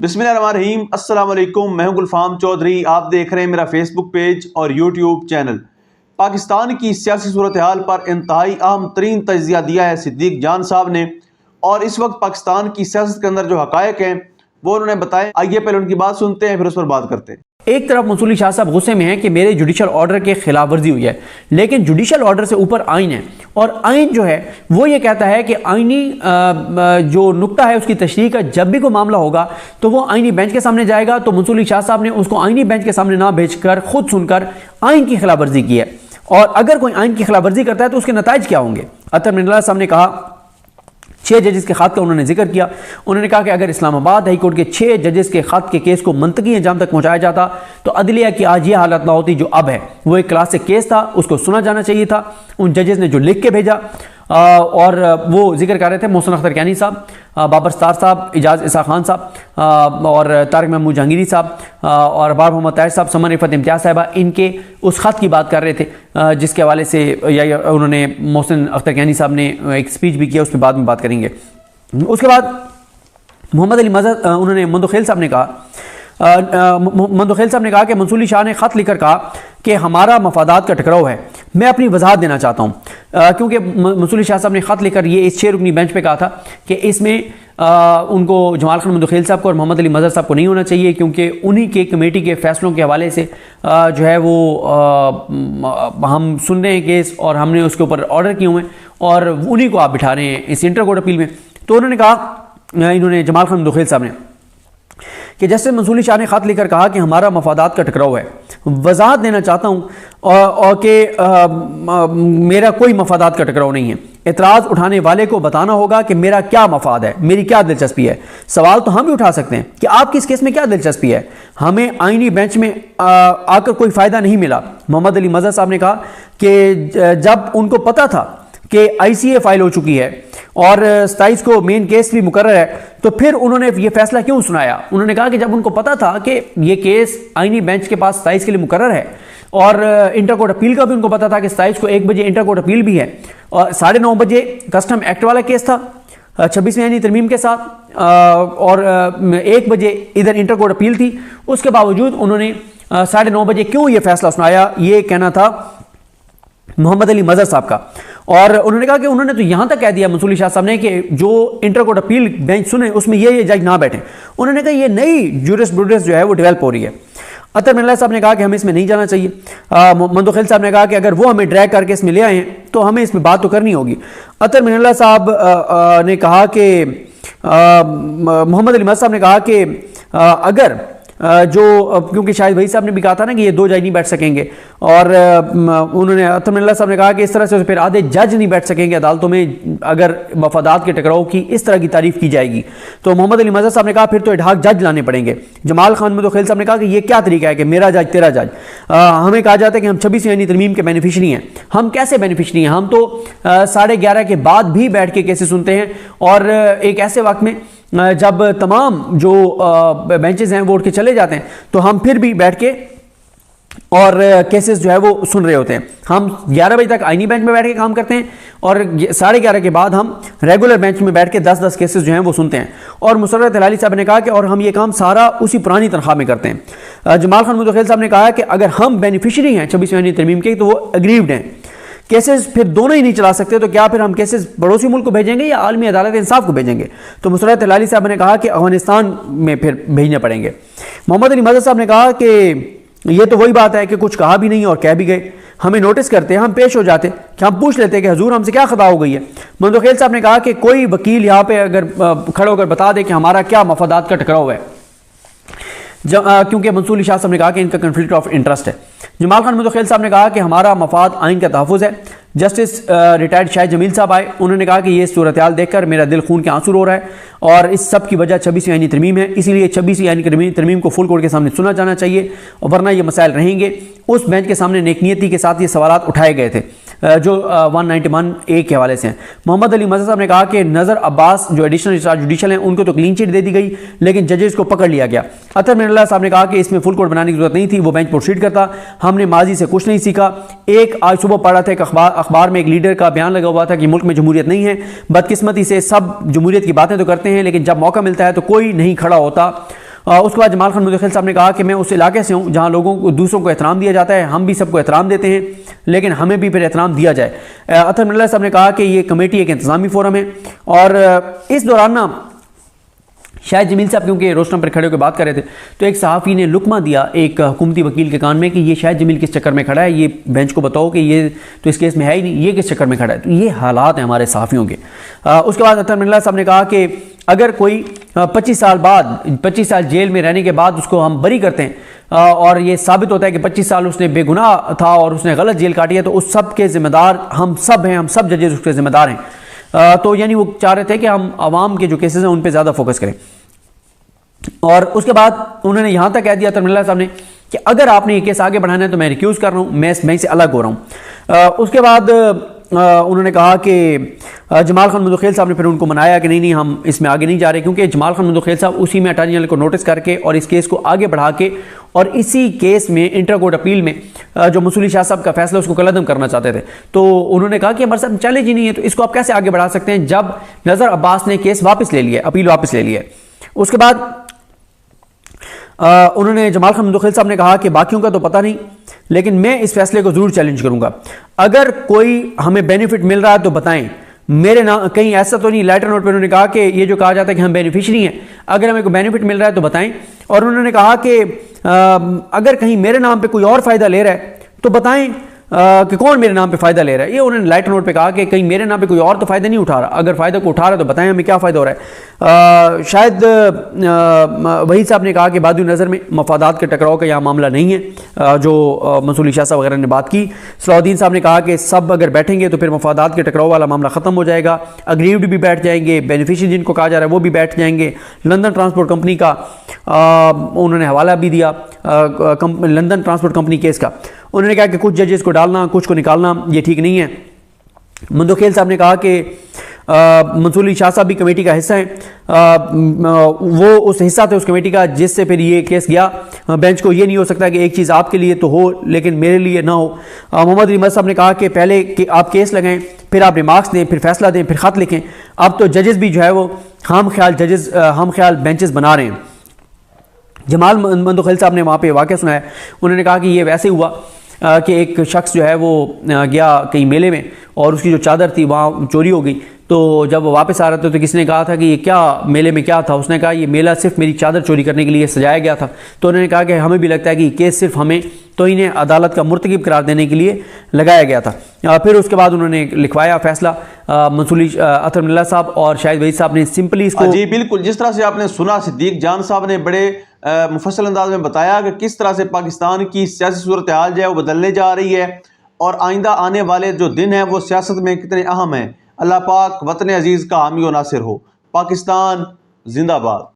बिस्मिल्लाहिर्रहमानिर्रहीम। अस्सलाम वालेकुम। मैं हूं गुलफाम चौधरी। आप देख रहे हैं मेरा फेसबुक पेज और यूट्यूब चैनल। पाकिस्तान की सियासी सूरत हाल पर इंतहाई अहम तरीन तज्जिया दिया है सिद्दीक जान साहब ने, और इस वक्त पाकिस्तान की सियासत के अंदर जो हकायक हैं वो उन्होंने बताए। आइए पहले उनकी बात सुनते हैं, फिर उस पर बात करते हैं। एक तरफ मंसूरी शाह साहब गुस्से में हैं कि मेरे जुडिशल ऑर्डर के खिलाफ वर्जी हुई है, लेकिन जुडिशल ऑर्डर से ऊपर आइन है, और आइन जो है वो ये कहता है कि आइनी जो नुक्ता है उसकी तशरीह का जब भी कोई मामला होगा तो वो आइनी बेंच के सामने जाएगा। तो मंसूरी शाह साहब ने उसको आइनी बेंच के सामने ना भेजकर खुद सुनकर आइन की खिलाफ वर्जी की है, और अगर कोई आइन की खिलाफ वर्जी करता है तो उसके नताइज क्या होंगे। अतर मिनल्ला साहब ने कहा, 6 जजेस के खत का उन्होंने जिक्र किया। उन्होंने कहा कि अगर इस्लामाबाद हाई कोर्ट के 6 जजेस के खत के केस को मंतकी अंजाम तक पहुंचाया जाता तो अदलिया की आज ये हालत ना होती जो अब है। वो एक क्लासिक केस था, उसको सुना जाना चाहिए था। उन जजेस ने जो लिख के भेजा और वो जिक्र कर रहे थे मोहसिन अख्तर कैनी साहब, बाबर सत्तार साहब, इजाज इसा खान साहब और तारिक महमूद जहांगीरी साहब और बाबर मोहम्मद ताहिर साहब, समन रिफत इम्तियाज साहिबा, इनके उस खत की बात कर रहे थे जिसके हवाले से या उन्होंने मोहसिन अख्तर कैनी साहब ने एक स्पीच भी किया, उस पर बाद में बात करेंगे। उसके बाद मोहम्मद अली मजहर उन्होंने मंदोखेल साहब ने कहा कि मंसूरी शाह ने ख़त लिखकर कहा कि हमारा मफादात का टकराव है। मैं अपनी वजाहत देना चाहता हूँ, क्योंकि मंसूरी शाह साहब ने ख़त लिखकर ये इस 6 रुकनी बेंच पे कहा था कि इसमें उनको जमाल खान मंदोखेल साहब को और मोहम्मद अली मजहर साहब को नहीं होना चाहिए, क्योंकि उन्हीं के कमेटी के फैसलों के हवाले से जो है वो हम सुन रहे हैं केस और हमने उसके ऊपर ऑर्डर किए हुए हैं और उन्हीं को आप बिठा रहे हैं इस इंटर कोर्ट अपील में। तो उन्होंने कहा, इन्होंने जमाल खान मंदोखेल साहब ने, कि जैसे मंसूरी शाह ने ख़त लिखकर कहा कि हमारा मफादात का टकराव है, वजाहत देना चाहता हूँ और कि मेरा कोई मफादात का टकराव नहीं है। एतराज़ उठाने वाले को बताना होगा कि मेरा क्या मफाद है, मेरी क्या दिलचस्पी है। सवाल तो हम भी उठा सकते हैं कि आपकी इस केस में क्या दिलचस्पी है। हमें आइनी बेंच में आकर कोई फ़ायदा नहीं मिला। मोहम्मद अली मजहर साहब ने कहा कि जब उनको पता था कि ICA फाइल हो चुकी है और 27 को मेन केस भी मुकर्रर है, तो फिर उन्होंने ये फैसला क्यों सुनाया। उन्होंने कहा कि जब उनको पता था कि ये केस आइनी बेंच के पास 27 के लिए मुकर्रर है और इंटर कोर्ट अपील का भी उनको पता था कि 27 को 1 बजे इंटर कोर्ट अपील भी है और 9:30 बजे कस्टम एक्ट वाला केस था 26वीं आइनी तरमीम के साथ और 1 बजे इधर इंटर कोर्ट अपील थी। उसके बावजूद उन्होंने 9:30 बजे क्यों ये फैसला सुनाया, ये कहना था मोहम्मद अली मजहर साहब का। और उन्होंने कहा कि उन्होंने तो यहां तक कह दिया मंसूरी शाह साहब ने कि जो इंटर कोर्ट अपील बेंच सुने उसमें ये जज ना बैठे। उन्होंने कहा ये नई जूरिस्प्रूडेंस जो है वो डेवलप हो रही है। अतर मिनल्ला साहब ने कहा कि हमें इसमें नहीं जाना चाहिए। मंदोखेल साहब ने कहा कि अगर वो हमें ड्रैग करके इसमें ले आए हैं तो हमें इसमें बात तो करनी होगी। अतर मिनल्ला साहब ने कहा कि मोहम्मद अली मजहर साहब ने कहा कि अगर क्योंकि शायद भाई साहब ने भी कहा था ना कि ये 2 जज नहीं बैठ सकेंगे, और उन्होंने अतर मिनल्ला साहब ने कहा कि इस तरह से फिर आधे जज नहीं बैठ सकेंगे अदालतों में अगर मफादात के टकराव की इस तरह की तारीफ की जाएगी। तो मोहम्मद अली मजहर साहब ने कहा फिर तो इडहाक जज लाने पड़ेंगे। जमाल खान मंदोखेल साहब ने कहा कि ये क्या तरीका है कि मेरा जज तेरा जज। हमें कहा जाता है कि हम 26वीं आइनी तरमीम के बेनिफिशरी हैं। हम कैसे बेनिफिशरी हैं? हम तो 11:30 के बाद भी बैठ के केसेस सुनते हैं, और एक ऐसे वक्त में जब तमाम जो बेंचेस हैं वो उठ के चले जाते हैं तो हम फिर भी बैठ के और केसेस जो है वो सुन रहे होते हैं। हम 11 बजे तक आइनी बेंच में बैठ के काम करते हैं और 11:30 के बाद हम रेगुलर बेंच में बैठ के 10-10 केसेस जो हैं वो सुनते हैं। और मुसर्रत हिलाली साहब ने कहा कि और हम ये काम सारा उसी पुरानी तनख्वाह में करते हैं। जमाल खान मंदोखेल साहब ने कहा कि अगर हम बेनिफिशरी हैं 26वीं आइनी तरमीम के तो वो एग्रीव्ड हैं। केसेस फिर दोनों ही नहीं चला सकते, तो क्या फिर हम केसेस पड़ोसी मुल्क को भेजेंगे या आलमी अदालत इंसाफ को भेजेंगे? तो मुसर्रत हिलाली साहब ने कहा कि अफगानिस्तान में फिर भेजने पड़ेंगे। मोहम्मद अली मजहर साहब ने कहा कि ये तो वही बात है कि कुछ कहा भी नहीं और कह भी गए। हमें नोटिस करते, हम पेश हो जाते कि हम पूछ लेते कि हुजूर हमसे क्या खता हो गई है। मंदोखेल साहब ने कहा कि कोई वकील यहाँ पे अगर खड़े होकर बता दे कि हमारा क्या मफादात का टकराव है, क्योंकि मंसूरी शाह साहब ने कहा कि इनका कन्फ्लिक्ट ऑफ इंटरेस्ट है। जमाल खान मंदोखेल साहब ने कहा कि हमारा मफाद आइन का तहफ़्फ़ुज़ है। जस्टिस रिटायर्ड शाहिद जमील साहब आए, उन्होंने कहा कि ये सूरत हाल देखकर मेरा दिल खून के आंसू रो रहा है और इस सब की वजह 26वीं आइनी तरमीम है, इसीलिए 26वीं आइनी तरमीम को फुल कोर्ट के सामने सुना जाना चाहिए, और वरना ये मसाइल रहेंगे। उस बेंच के सामने नेकनियती के साथ ये सवालात उठाए गए थे जो 191A के हवाले से हैं। मोहम्मद अली मजहर साहब ने कहा कि नज़र अब्बास जो एडिशनल इंचार्ज जुडिशल हैं उनको तो क्लीन चिट दे दी गई, लेकिन जजेस को पकड़ लिया गया। अतर मिनल्ला साहब ने कहा कि इसमें फुल कोर्ट बनाने की जरूरत नहीं थी, वो बेंच प्रोसीड करता। हमने माजी से कुछ नहीं सीखा। एक आज सुबह पढ़ा था अखबार में एक लीडर का बयान लगा हुआ था कि मुल्क में जमहूरियत नहीं है। बदकिस्मती से सब जमहूरियत की बातें तो करते हैं, लेकिन जब मौका मिलता है तो कोई नहीं खड़ा होता اس کے بعد جمال خان مدخل صاحب نے کہا کہ میں اس علاقے سے ہوں جہاں لوگوں کو دوسروں کو احترام دیا جاتا ہے، ہم بھی سب کو احترام دیتے ہیں لیکن ہمیں بھی پھر احترام دیا جائے۔ اطہر من اللہ صاحب نے کہا کہ یہ کمیٹی ایک انتظامی فورم ہے، اور اس دوران نا شاہد جمیل صاحب کیونکہ روشنم پر کھڑے ہو کے بات کر رہے تھے تو ایک صحافی نے لقمہ دیا ایک حکومتی وکیل کے کان میں کہ یہ شاہد جمیل کس چکر میں کھڑا ہے، یہ بینچ کو بتاؤ کہ یہ تو اس کیس میں ہے ہی نہیں، یہ کس چکر میں کھڑا ہے۔ تو یہ حالات ہیں ہمارے صحافیوں کے۔ اس کے بعد اطہر من اللہ صاحب نے کہا کہ اگر کوئی 25 سال جیل میں رہنے کے بعد اس کو ہم بری کرتے ہیں اور یہ ثابت ہوتا ہے کہ 25 سال اس نے بے گناہ تھا اور اس نے غلط جیل کاٹی ہے، تو اس سب کے ذمہ دار ہم سب ہیں، ہم سب ججز اس کے ذمہ دار ہیں۔ تو یعنی وہ چاہ رہے تھے کہ ہم عوام کے جو کیسز ہیں ان پہ زیادہ فوکس کریں۔ اور اس کے بعد انہوں نے یہاں تک کہہ دیا اطہر من اللہ صاحب نے کہ اگر آپ نے یہ کیس آگے بڑھانا ہے تو میں ریکیوز کر رہا ہوں، میں سے الگ ہو رہا ہوں۔ اس کے بعد انہوں نے کہا کہ جمال خان مدخیل صاحب نے پھر ان کو منایا کہ نہیں ہم اس میں آگے نہیں جا رہے، کیونکہ جمال خان مدخیل صاحب اسی میں اٹارنی جنرل کو نوٹس کر کے اور اس کیس کو آگے بڑھا کے اور اسی کیس میں انٹر کورٹ اپیل میں جو منصوری شاہ صاحب کا فیصلہ اس کو کالعدم کرنا چاہتے تھے۔ تو انہوں نے کہا کہ ہمارے ساتھ چیلنج ہی نہیں ہے، تو اس کو آپ کیسے آگے بڑھا سکتے ہیں جب نظر عباس نے کیس واپس لے لیا، اپیل واپس لے لیا۔ اس کے بعد انہوں نے جمال خان مدخیل صاحب نے کہا کہ باقیوں کا تو پتہ نہیں لیکن میں اس فیصلے کو ضرور چیلنج کروں گا، اگر کوئی ہمیں بینیفٹ مل رہا ہے تو بتائیں، میرے نام کہیں ایسا تو نہیں۔ لیٹر نوٹ پہ انہوں نے کہا کہ یہ جو کہا جاتا ہے کہ ہم بینیفیشری ہیں، اگر ہمیں کوئی بینیفٹ مل رہا ہے تو بتائیں، اور انہوں نے کہا کہ اگر کہیں میرے نام پہ کوئی اور فائدہ لے رہا ہے تو بتائیں کہ کون میرے نام پہ فائدہ لے رہا ہے۔ یہ انہوں نے لیٹر نوٹ پہ کہا کہ کہیں میرے نام پہ کوئی اور تو فائدہ نہیں اٹھا رہا، اگر فائدہ کو اٹھا رہا ہے تو بتائیں ہمیں کیا فائدہ ہو رہا ہے۔ شاید وحید صاحب نے کہا کہ بادی نظر میں مفادات کے ٹکراؤ کا یہاں معاملہ نہیں ہے، جو منصوری شاہ صاحب وغیرہ نے بات کی۔ صلاح الدین صاحب نے کہا کہ سب اگر بیٹھیں گے تو پھر مفادات کے ٹکراؤ والا معاملہ ختم ہو جائے گا، اگریوڈ بھی بیٹھ جائیں گے، بینیفیشری جن کو کہا جا رہا ہے وہ بھی بیٹھ جائیں گے۔ لندن ٹرانسپورٹ کمپنی کا انہوں نے حوالہ بھی دیا، لندن ٹرانسپورٹ کمپنی کیس کا۔ انہوں نے کہا کہ کچھ ججز کو ڈالنا کچھ کو نکالنا یہ ٹھیک نہیں ہے۔ مندوخیل صاحب نے کہا کہ منصوری شاہ صاحب بھی کمیٹی کا حصہ ہیں، وہ اس حصہ تھے اس کمیٹی کا جس سے پھر یہ کیس گیا بینچ کو۔ یہ نہیں ہو سکتا کہ ایک چیز آپ کے لیے تو ہو لیکن میرے لیے نہ ہو۔ محمد علی مد صاحب نے کہا کہ پہلے کہ آپ کیس لگائیں، پھر آپ ریمارکس دیں، پھر فیصلہ دیں، پھر خط لکھیں، اب تو ججز بھی جو ہے وہ ہم خیال بینچز بنا رہے ہیں۔ جمال مندوخیل صاحب نے وہاں پہ واقعہ سنایا، انہوں نے کہا کہ یہ ویسے ہوا کہ ایک شخص جو ہے وہ گیا کہیں میلے میں اور اس کی جو چادر تھی وہاں چوری ہو گئی، تو جب وہ واپس آ رہا تھا تو کسی نے کہا تھا کہ یہ کیا میلے میں کیا تھا، اس نے کہا یہ میلہ صرف میری چادر چوری کرنے کے لیے سجایا گیا تھا۔ تو انہوں نے کہا کہ ہمیں بھی لگتا ہے کہ یہ کیس صرف ہمیں توہین عدالت کا مرتکب قرار دینے کے لیے لگایا گیا تھا۔ پھر اس کے بعد انہوں نے لکھوایا فیصلہ، منصوری اطہر من اللہ صاحب اور شاہد وحید صاحب نے سمپلی اس کو جی بالکل جس طرح سے آپ نے سنا، صدیق جان صاحب نے بڑے مفصل انداز میں بتایا کہ کس طرح سے پاکستان کی سیاسی صورتحال جو ہے وہ بدلنے جا رہی ہے اور آئندہ آنے والے جو دن ہیں وہ سیاست میں کتنے اہم ہیں۔ اللہ پاک وطن عزیز کا حامی و ناصر ہو۔ پاکستان زندہ باد۔